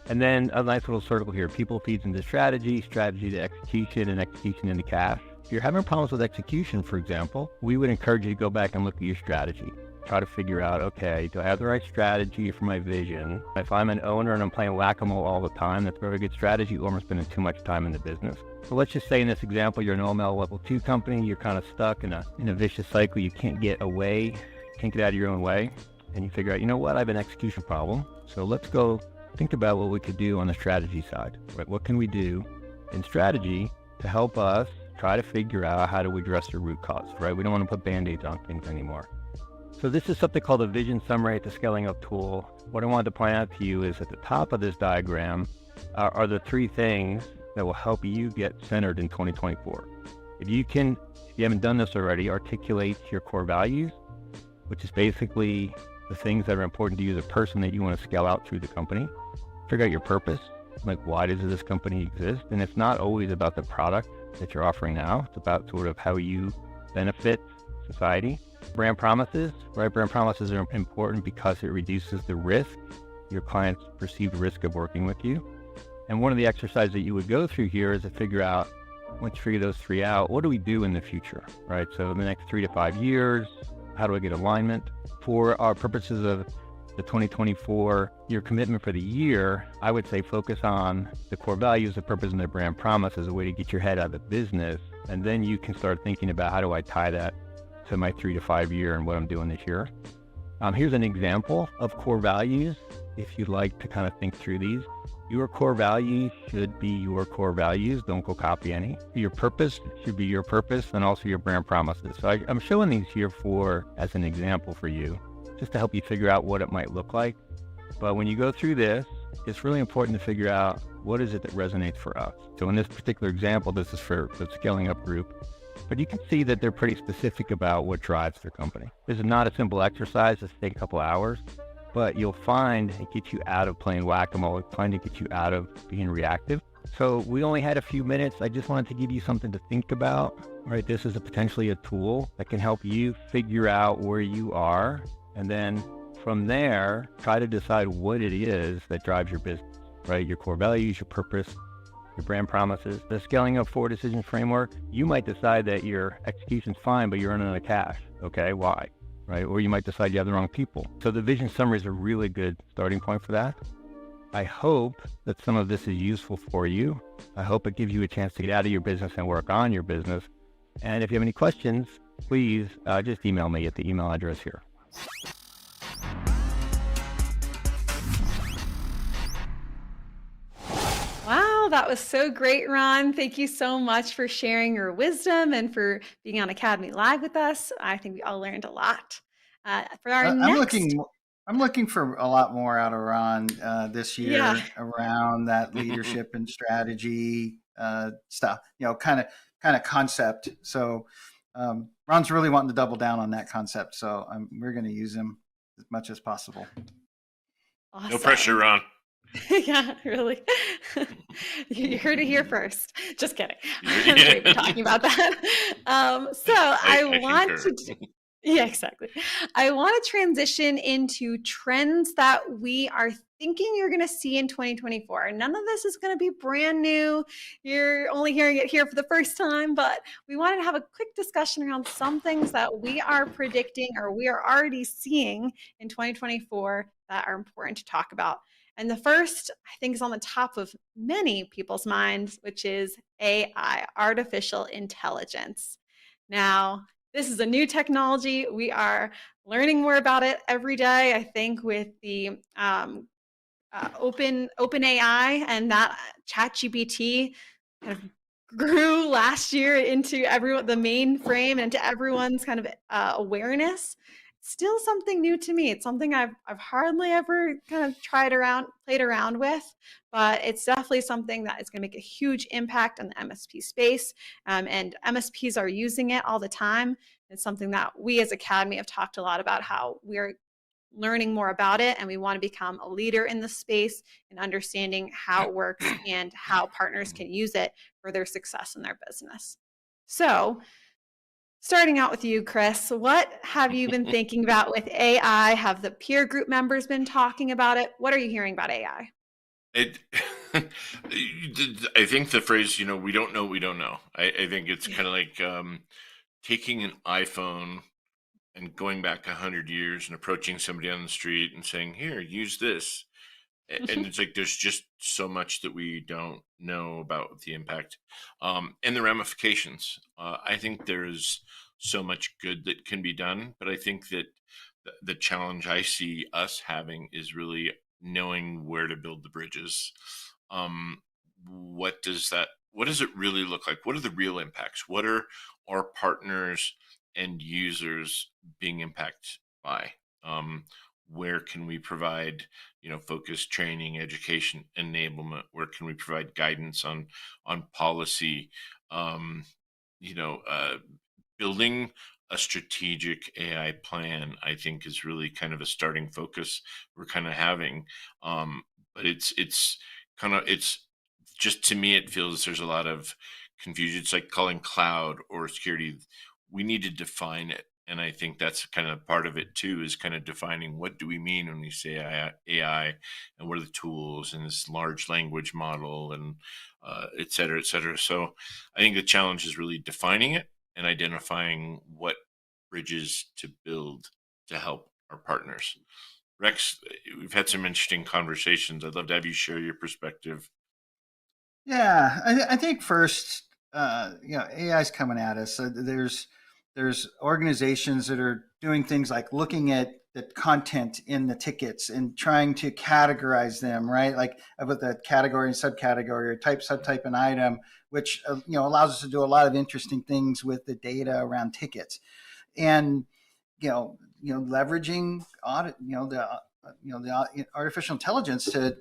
And then a nice little circle here. People feeds into strategy, strategy to execution, and execution into cash. If you're having problems with execution, for example, we would encourage you to go back and look at your strategy. Try to figure out, okay, do I have the right strategy for my vision? If I'm an owner and I'm playing whack-a-mole all the time, that's a very good strategy, or I'm spending too much time in the business. So let's just say in this example, you're an OML level 2 company, you're kind of stuck in a vicious cycle, you can't get away, can't get out of your own way, and you figure out, you know what, I have an execution problem. So let's go think about what we could do on the strategy side, right? What can we do in strategy to help us try to figure out how do we address the root cause, right? We don't want to put Band-Aids on things anymore. So this is something called a vision summary at the scaling up tool. What I wanted to point out to you is at the top of this diagram are the 3 things that will help you get centered in 2024. If you haven't done this already, articulate your core values, which is basically the things that are important to you as a person that you want to scale out through the company. Figure out your purpose, like why does this company exist? And it's not always about the product that you're offering now. It's about sort of how you benefit society. Brand promises, right? Brand promises are important because it reduces the risk, your client's perceived risk of working with you. And one of the exercises that you would go through here is to figure out, once you figure those 3 out, what do we do in the future, right? So in the next 3 to 5 years, how do I get alignment? For our purposes of the 2024 year commitment for the year, I would say focus on the core values, the purpose, and the brand promise as a way to get your head out of the business. And then you can start thinking about how do I tie that to my 3 to 5 year and what I'm doing this year. Here's an example of core values. If you'd like to kind of think through these, your core values should be your core values. Don't go copy any. Your purpose should be your purpose, and also your brand promises. So I'm showing these here as an example for you, just to help you figure out what it might look like. But when you go through this, it's really important to figure out what is it that resonates for us. So in this particular example, this is for the scaling up group, but you can see that they're pretty specific about what drives their company. This is not a simple exercise. This takes a couple hours, but you'll find it gets you out of playing whack-a-mole. You'll find it gets you out of being reactive. So we only had a few minutes. I just wanted to give you something to think about, right? This is potentially a tool that can help you figure out where you are, and then from there, try to decide what it is that drives your business, right? Your core values, your purpose, your brand promises. The scaling up 4 decision framework, you might decide that your execution's fine, but you're running out of cash. Okay, why? right? Or you might decide you have the wrong people. So the vision summary is a really good starting point for that. I hope that some of this is useful for you. I hope it gives you a chance to get out of your business and work on your business. And if you have any questions, please just email me at the email address here. Wow, that was so great, Ron. Thank you so much for sharing your wisdom and for being on Academy Live with us. I think we all learned a lot. For our I'm next, looking for a lot more out of Ron this yeah, year around that leadership and strategy stuff. Kind of concept. So Ron's really wanting to double down on that concept. So we're going to use him as much as possible. awesome. No pressure, Ron. Yeah, really. You heard it here first. Just kidding. I'm sure you've been talking about that. So I want concur. to. Yeah, exactly. I want to transition into trends that we are thinking you're going to see in 2024. None of this is going to be brand new. You're only hearing it here for the first time, but we wanted to have a quick discussion around some things that we are predicting or we are already seeing in 2024 that are important to talk about. And the first, I think, is on the top of many people's minds, which is AI, artificial intelligence. Now, this is a new technology. We are learning more about it every day. I think with the OpenAI and that ChatGPT kind of grew last year into the mainframe, and to everyone's kind of awareness. Still something new to me. It's something I've hardly ever kind of played around with, but it's definitely something that is going to make a huge impact on the MSP space. And MSPs are using it all the time. It's something that we as Academy have talked a lot about, how we're learning more about it, and we want to become a leader in the space and understanding how it works and how partners can use it for their success in their business. So, starting out with you, Chris, what have you been thinking about with AI? Have the peer group members been talking about it? What are you hearing about AI? I think the phrase, we don't know, we don't know. I think it's kind of like taking an iPhone and going back 100 years and approaching somebody on the street and saying, here, use this. And it's like there's just so much that we don't know about the impact and the ramifications. I think there's so much good that can be done, but I think that the challenge I see us having is really knowing where to build the bridges. What does it really look like? What are the real impacts? What are our partners and users being impacted by? Where can we provide, focused training, education, enablement? Where can we provide guidance on policy? You know, Building a strategic AI plan, I think, is really kind of a starting focus we're kind of having. But it's just, to me, it feels there's a lot of confusion. It's like calling cloud or security. We need to define it. And I think that's kind of part of it too, is kind of defining what do we mean when we say AI, and what are the tools and this large language model and et cetera, et cetera. So I think the challenge is really defining it and identifying what bridges to build to help our partners. Rex, we've had some interesting conversations. I'd love to have you share your perspective. Yeah, I think first, AI is coming at us. There's organizations that are doing things like looking at the content in the tickets and trying to categorize them, right? Like about the category and subcategory, or type, subtype, and item, which allows us to do a lot of interesting things with the data around tickets, and leveraging the artificial intelligence to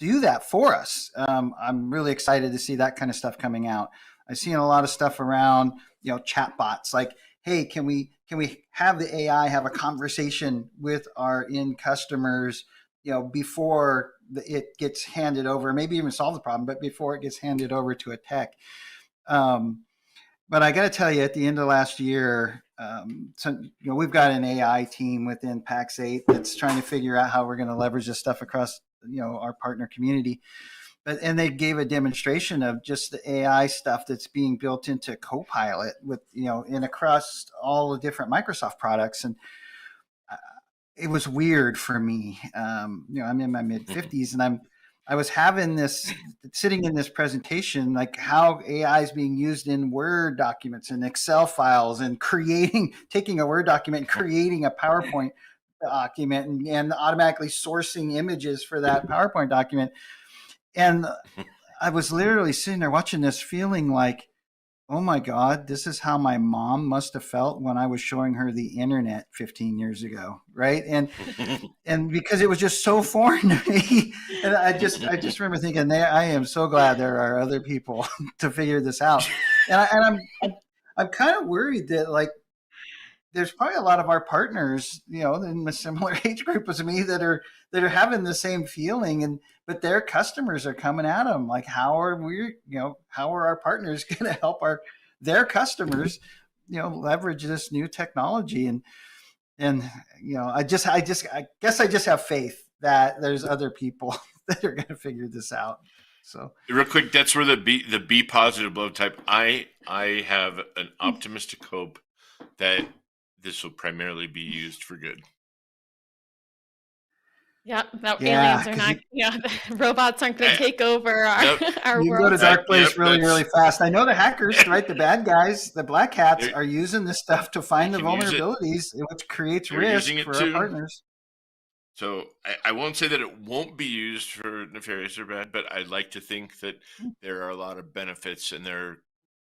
do that for us. I'm really excited to see that kind of stuff coming out. I've seen a lot of stuff around, chat bots, like, hey, can we have the AI have a conversation with our end customers, before it gets handed over, maybe even solve the problem, but before it gets handed over to a tech. But I got to tell you, at the end of last year, we've got an AI team within Pax8 that's trying to figure out how we're going to leverage this stuff across, our partner community. but and they gave a demonstration of just the AI stuff that's being built into Copilot with in across all the different Microsoft products, and uh, it was weird for me. I'm in my mid 50s, and I was having this sitting in this presentation, like how AI is being used in Word documents and Excel files, and taking a Word document and creating a PowerPoint document, and automatically sourcing images for that PowerPoint document. And I was literally sitting there watching this, feeling like, oh my God, this is how my mom must have felt when I was showing her the internet 15 years ago, right? And because it was just so foreign to me, and I just remember thinking, I am so glad there are other people to figure this out. I'm kind of worried that, like, there's probably a lot of our partners, in a similar age group as me, that are having the same feeling, but their customers are coming at them like, how are our partners going to help their customers, leverage this new technology? And I guess I just have faith that there's other people that are going to figure this out. So real quick, that's where the be positive love type. I have an optimistic hope that this will primarily be used for good. Yeah, no, Yeah, aliens are not. The robots aren't going to take over our Yep. our you go world. to dark place Yep, really, really fast. I know the hackers, right? The bad guys, the black hats, They're- are using this stuff to find the can use it. vulnerabilities, which creates They're risk using it for our too. partners. So I won't say that it won't be used for nefarious or bad, but I'd like to think that there are a lot of benefits, and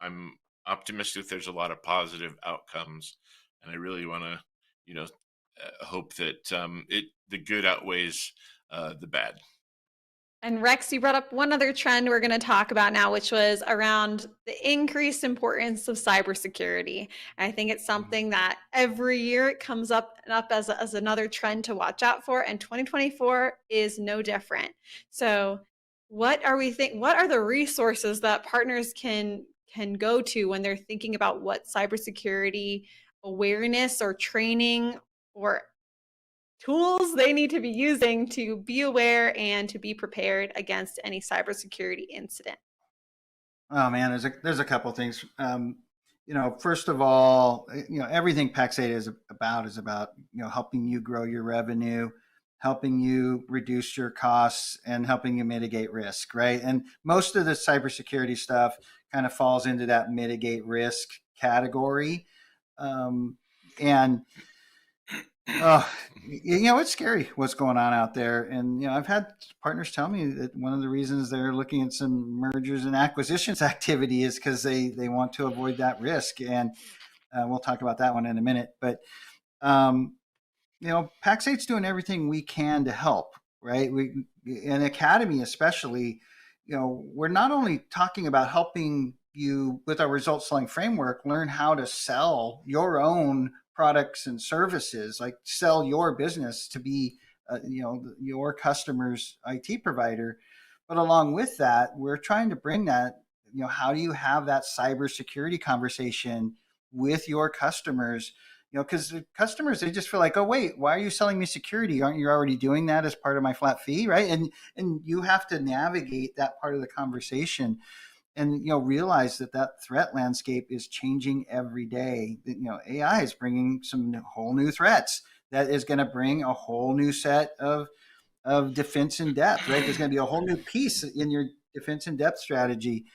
I'm optimistic there's a lot of positive outcomes, and I really want to, hope that the good outweighs the bad. And Rex, you brought up one other trend we're going to talk about now, which was around the increased importance of cybersecurity. And I think it's something that every year it comes up as another trend to watch out for, and 2024 is no different. So, what are the resources that partners can go to when they're thinking about what cybersecurity awareness or training or tools they need to be using to be aware and to be prepared against any cybersecurity incident? Oh man, there's a couple things. First of all, everything Pax8 is about helping you grow your revenue, helping you reduce your costs, and helping you mitigate risk, right? And most of the cybersecurity stuff kind of falls into that mitigate risk category. And it's scary what's going on out there. And, I've had partners tell me that one of the reasons they're looking at some mergers and acquisitions activity is because they want to avoid that risk. And we'll talk about that one in a minute. But, Pax8's doing everything we can to help, right? In Academy especially, we're not only talking about helping you with our results selling framework, learn how to sell your own products and services, like sell your business to be, your customer's IT provider. But along with that, we're trying to bring that, how do you have that cybersecurity conversation with your customers? Because the customers, they just feel like, oh, wait, why are you selling me security? Aren't you already doing that as part of my flat fee, right? And you have to navigate that part of the conversation, and realize that threat landscape is changing every day. AI is bringing some whole new threats that is going to bring a whole new set of defense in depth, right? There's going to be a whole new piece in your defense in depth strategy.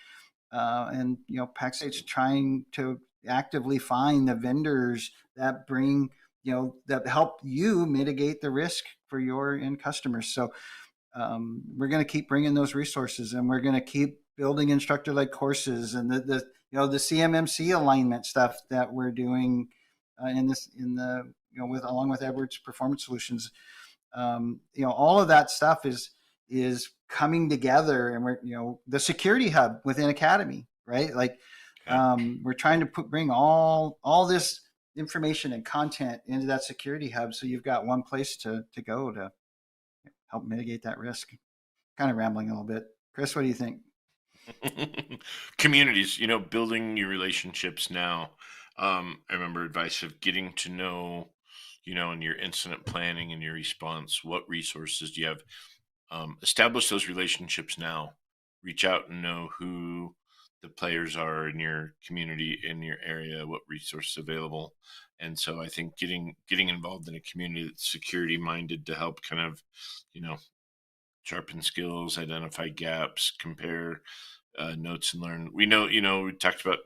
And Pax8's trying to actively find the vendors that bring, that help you mitigate the risk for your end customers. So we're going to keep bringing those resources, and we're going to keep building instructor-led courses, and the CMMC alignment stuff that we're doing along with Edwards Performance Solutions. All of that stuff is coming together, and we're the security hub within Academy, right? Like we're trying to bring all this information and content into that security hub, so you've got one place to go to help mitigate that risk. Kind of rambling a little bit. Chris, what do you think? Communities, building your relationships now. I remember advice of getting to know, in your incident planning and your response, what resources do you have? Establish those relationships now. reach out and know who the players are in your community, in your area, what resources available. And so I think getting involved in a community that's security minded to help kind of, sharpen skills, identify gaps, compare notes, and learn. We know, we talked about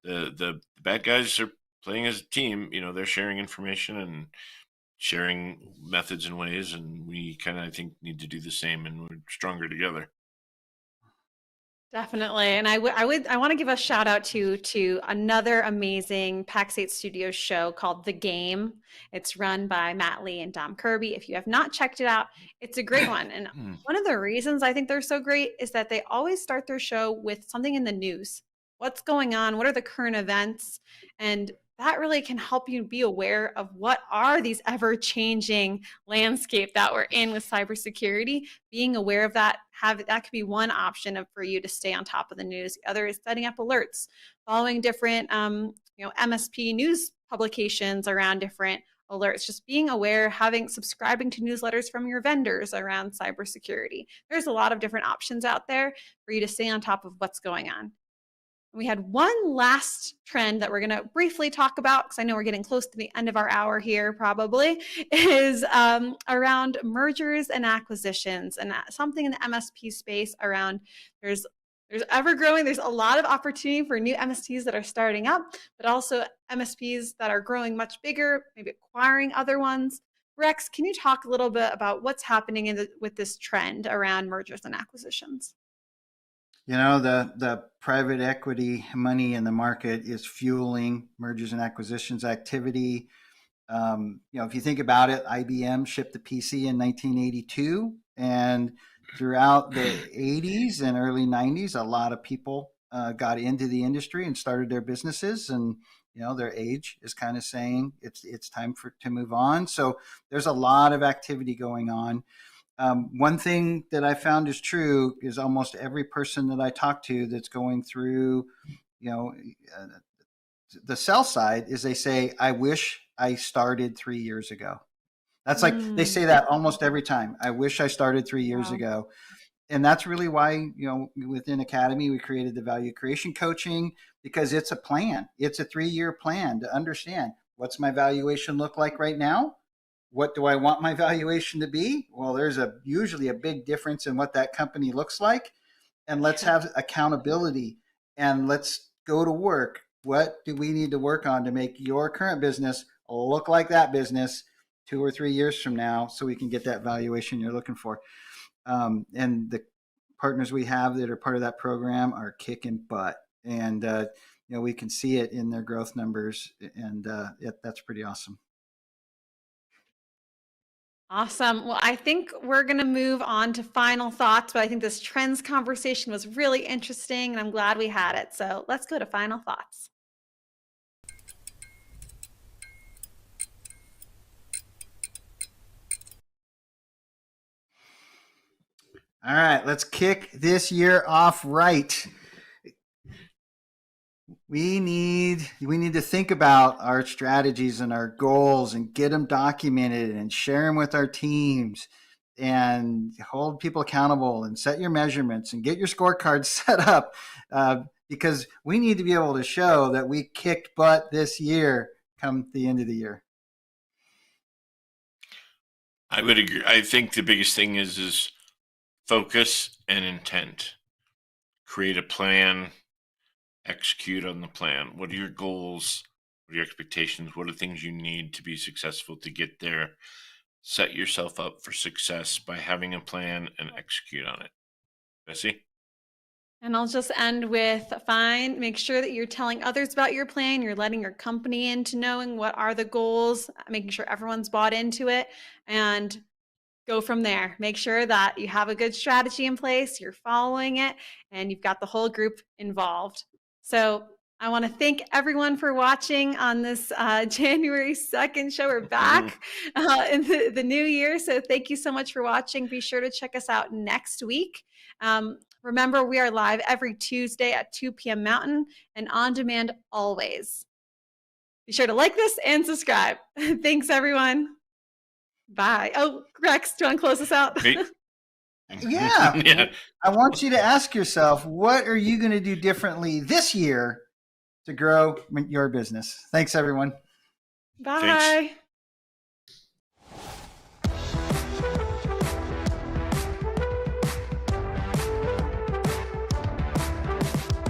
the bad guys are playing as a team. They're sharing information and sharing methods and ways, and we kind of, I think, need to do the same, and we're stronger together. Definitely. And I want to give a shout out to another amazing Pax8 Studios show called The Game. It's run by Matt Lee and Dom Kirby. If you have not checked it out, it's a great one. And one of the reasons I think they're so great is that they always start their show with something in the news. What's going on? What are the current events? And that really can help you be aware of what are these ever-changing landscape that we're in with cybersecurity. Being aware of that, that could be one option for you to stay on top of the news. The other is setting up alerts, following different MSP news publications around different alerts, just being aware, subscribing to newsletters from your vendors around cybersecurity. There's a lot of different options out there for you to stay on top of what's going on. We had one last trend that we're going to briefly talk about, because I know we're getting close to the end of our hour here probably, is around mergers and acquisitions, and something in the MSP space around there's ever growing. There's a lot of opportunity for new MSPs that are starting up, but also MSPs that are growing much bigger, maybe acquiring other ones. Rex, can you talk a little bit about what's happening with this trend around mergers and acquisitions? The private equity money in the market is fueling mergers and acquisitions activity. If you think about it, IBM shipped the PC in 1982, and throughout the 80s and early 90s, a lot of people got into the industry and started their businesses, and their age is kind of saying it's time to move on. So there's a lot of activity going on. One thing that I found is true is almost every person that I talk to that's going through, the sell side, is they say, I wish I started 3 years ago. That's like, they say that almost every time. I wish I started 3 years ago. And that's really why, within Academy, we created the value creation coaching, because it's a plan. It's a 3-year plan to understand, what's my valuation look like right now? What do I want my valuation to be? Well, there's usually a big difference in what that company looks like. And let's have accountability, and let's go to work. What do we need to work on to make your current business look like that business 2 or 3 years from now, so we can get that valuation you're looking for? And the partners we have that are part of that program are kicking butt. And, we can see it in their growth numbers, and that's pretty awesome. Awesome. Well, I think we're going to move on to final thoughts, but I think this trends conversation was really interesting, and I'm glad we had it. So let's go to final thoughts. All right, let's kick this year off right. We need to think about our strategies and our goals and get them documented and share them with our teams, and hold people accountable and set your measurements and get your scorecards set up, because we need to be able to show that we kicked butt this year come the end of the year. I would agree. I think the biggest thing is focus and intent. Create a plan. Execute on the plan. What are your goals? What are your expectations? What are the things you need to be successful to get there? Set yourself up for success by having a plan and execute on it. Bessie? And I'll just end with, make sure that you're telling others about your plan. You're letting your company into knowing what are the goals, making sure everyone's bought into it, and go from there. Make sure that you have a good strategy in place, you're following it, and you've got the whole group involved. So I want to thank everyone for watching on this January 2nd show. We're back in the new year. So thank you so much for watching. Be sure to check us out next week. Remember, we are live every Tuesday at 2 p.m. Mountain and on demand always. Be sure to like this and subscribe. Thanks, everyone. Bye. Oh, Rex, do you want to close us out? Great. Yeah. Yeah. I want you to ask yourself, what are you going to do differently this year to grow your business? Thanks, everyone. Bye. Thanks.